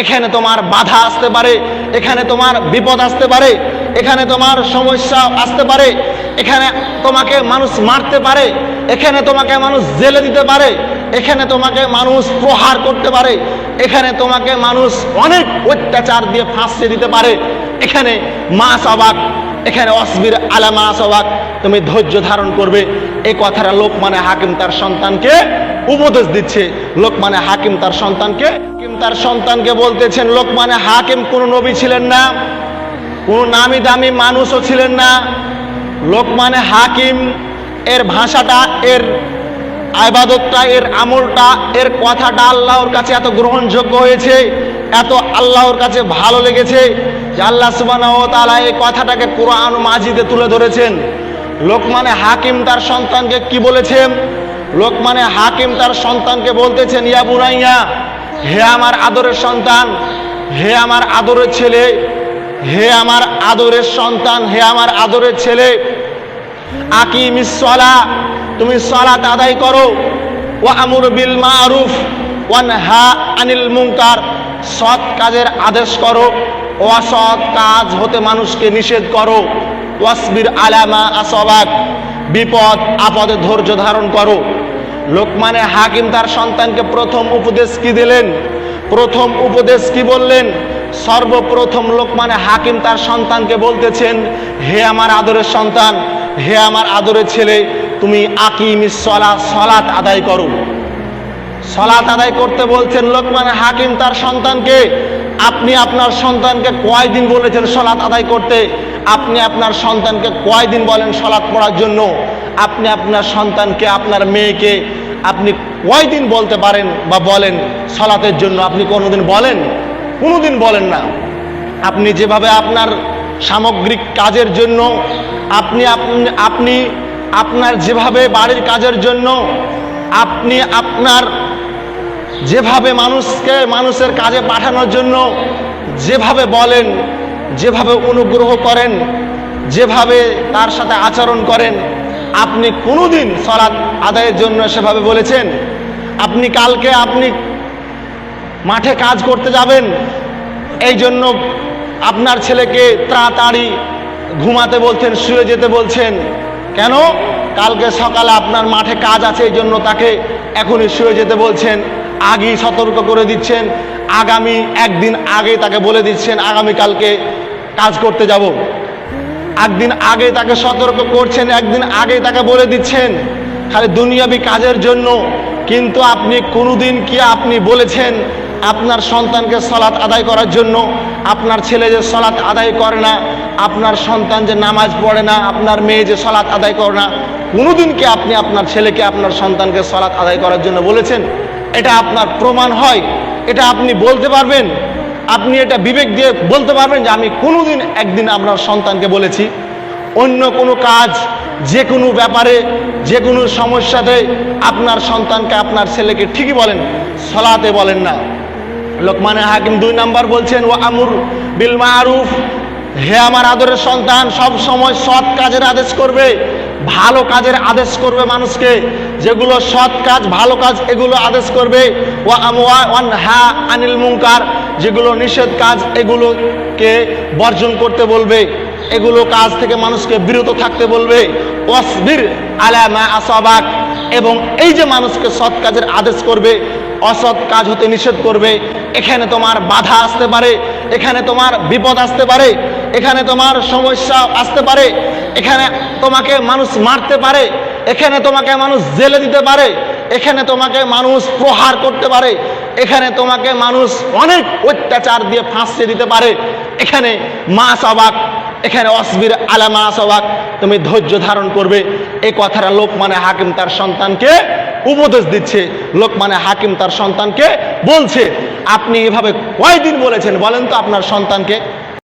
এখানে তোমার বাধা আসতে পারে, এখানে তোমার বিপদ আসতে পারে, এখানে তোমার সমস্যা আসতে পারে, এখানে তোমাকে মানুষ মারতে পারে, এখানে তোমাকে মানুষ জেলে দিতে পারে, এখানে তোমাকে মানুষ প্রহার করতে পারে, এখানে তোমাকে মানুষ অনেক অত্যাচার দিয়ে ফাঁসিয়ে দিতে পারে। এখানে মা সবাক, এখানে অসবির আলা মা সবাক, তুমি ধৈর্য ধারণ করবে। এই কথাটা লোকমানে হাকিম তার সন্তানকে উপদেশ দিচ্ছে। লোকমানে হাকিম তার সন্তানকে বলতেছেন, লোকমানে হাকিম কোন নবী ছিলেন না, কোন নামি দামি মানুষও ছিলেন না। লোকমানে হাকিম এর ভাষাটা, এর ইবাদতটা, এর আমলটা, এর কথাটা আল্লাহর কাছে এত গ্রহণযোগ্য হয়েছে, এত আল্লাহর কাছে ভালো লেগেছে যে আল্লাহ সুবহানাহু ওয়া তাআলা এই কথাটাকে কোরআন মাজিদে তুলে ধরেছেন। লোকমানে হাকিম তার সন্তানকে কি বলেছেন? লোকমানে হাকিম তার সন্তানকে বলতেছেন, ইয়া বুনাইয়া, হে আমার আদরের সন্তান, হে আমার আদরের ছেলে, হে আমার আদরের সন্তান, হে আমার আদরের ছেলে, আকিমিস সালাহ, তুমি সালাত আদায় করো, ওয়া আমুর বিল মারুফ ওয়া নাহা আনিল মুনকার, সৎ কাজের আদেশ করো, অসৎ কাজ হতে মানুষকে নিষেধ করো, ওয়াসবির আলা মা আসাবাক, বিপদ আপদে ধৈর্য ধারণ করো। লোকমানে হাকিম তার সন্তানকে প্রথম উপদেশ কি দিলেন? প্রথম উপদেশ কি বললেন? সর্বপ্রথম লোকমানে হাকিম তার সন্তানকে বলতেছেন, হে আমার আদরের সন্তান, হে আমার আদরের ছেলে, তুমি আকিমিস সালাহ, সালাত আদায় করো। সালাত আদায় করতে বলছেন লোকমানে হাকিম তার সন্তানকে। আপনি আপনার সন্তানকে কয়দিন বলেছেন সালাত আদায় করতে? আপনি আপনার সন্তানকে কয়দিন বলেন সালাত পড়ার জন্য? আপনি আপনার সন্তানকে, আপনার মেয়েকে আপনি কয়দিন বলতে পারেন বা বলেন সালাতের জন্য? আপনি কোনোদিন বলেন? কোনোদিন বলেন না। আপনি যেভাবে আপনার সামগ্রিক কাজের জন্য, আপনি আপনার যেভাবে বাড়ির কাজের জন্য, আপনি আপনার যেভাবে মানুষের কাজে পাঠানোর জন্য যেভাবে বলেন, যেভাবে অনুগ্রহ করেন, যেভাবে তার সাথে আচরণ করেন, আপনি কোনোদিন সালাত আদায়ের জন্য সেভাবে বলেছেন? কালকে আপনি মাঠে কাজ করতে যাবেন, এই জন্য আপনার ছেলেকে তাড়াতাড়ি ঘুমাতে বলছেন, শুয়ে যেতে বলছেন। কেন? কালকে সকালে আপনার মাঠে কাজ আছে, এই জন্য তাকে এখনই শুয়ে যেতে বলছেন, আগেই সতর্ক করে দিচ্ছেন, আগামী একদিন আগে তাকে বলে দিচ্ছেন আগামীকালকে কাজ করতে যাব। একদিন আগে তাকে সতর্ক করছেন, একদিন আগে তাকে বলে দিচ্ছেন, খালি দুনিয়াবি কাজের জন্য। কিন্তু আপনি কোনোদিন কি আপনি বলেছেন আপনার সন্তানকে সালাত আদায় করার জন্য? আপনার ছেলে যে সালাত আদায় করে না, আপনার সন্তান যে নামাজ পড়ে না, আপনার মেয়ে যে সালাত আদায় করে না, কোনোদিন কি আপনি আপনার ছেলেকে, আপনার সন্তানকে সালাত আদায় করার জন্য বলেছেন? এটা আপনার প্রমাণ হয়? এটা আপনি বলতে পারবেন? আপনি এটা বিবেক দিয়ে বলতে পারবেন যে আমি কোনোদিন একদিন আপনার সন্তানকে বলেছি? অন্য কোনো কাজ, যে কোনো ব্যাপারে, যে কোনো সমস্যাতে আপনার সন্তানকে, আপনার ছেলেকে ঠিকই বলেন, সালাতে বলেন না। লোকমানে হাকিম 2 নাম্বার বলছেন, ওয়া আমুর বিল মারুফ, হে আমার আদরের সন্তান, সব সময় সৎ কাজের আদেশ করবে, ভালো কাজের আদেশ করবে মানুষকে, যেগুলো সৎ কাজ, ভালো কাজ, এগুলো আদেশ করবে। ওয়া নাহা আনিল মুনকার, যেগুলো নিষেধ কাজ, এগুলোকে বর্জন করতে বলবে, এগুলো কাজ থেকে মানুষকে বিরত থাকতে বলবে। ওয়াসবির আলা মা আসাবাক, এবং এই যে মানুষকে সৎ কাজের আদেশ করবে, অসৎ কাজ হতে নিষেধ করবে, এখানে তোমার বাধা আসতে পারে, এখানে তোমার বিপদ আসতে পারে, এখানে তোমার সমস্যা আসতে পারে, এখানে তোমাকে মানুষ মারতে পারে, এখানে তোমাকে মানুষ জেলে দিতে পারে, এখানে তোমাকে মানুষ প্রহার করতে পারে, এখানে তোমাকে মানুষ অনেক অত্যাচার দিয়ে ফাঁসিয়ে দিতে পারে। এখানে মা সবাক, এখানে অসবির আলা মা সবাক, তুমি ধৈর্য ধারণ করবে। এই কথাটা লোকমানে হাকিম তার সন্তানকে উপদেশ দিচ্ছে। লোকমানে হাকিম তার সন্তানকে বলছে, আপনি এভাবে কয়দিন বলেছেন বলেন তো আপনার সন্তানকে?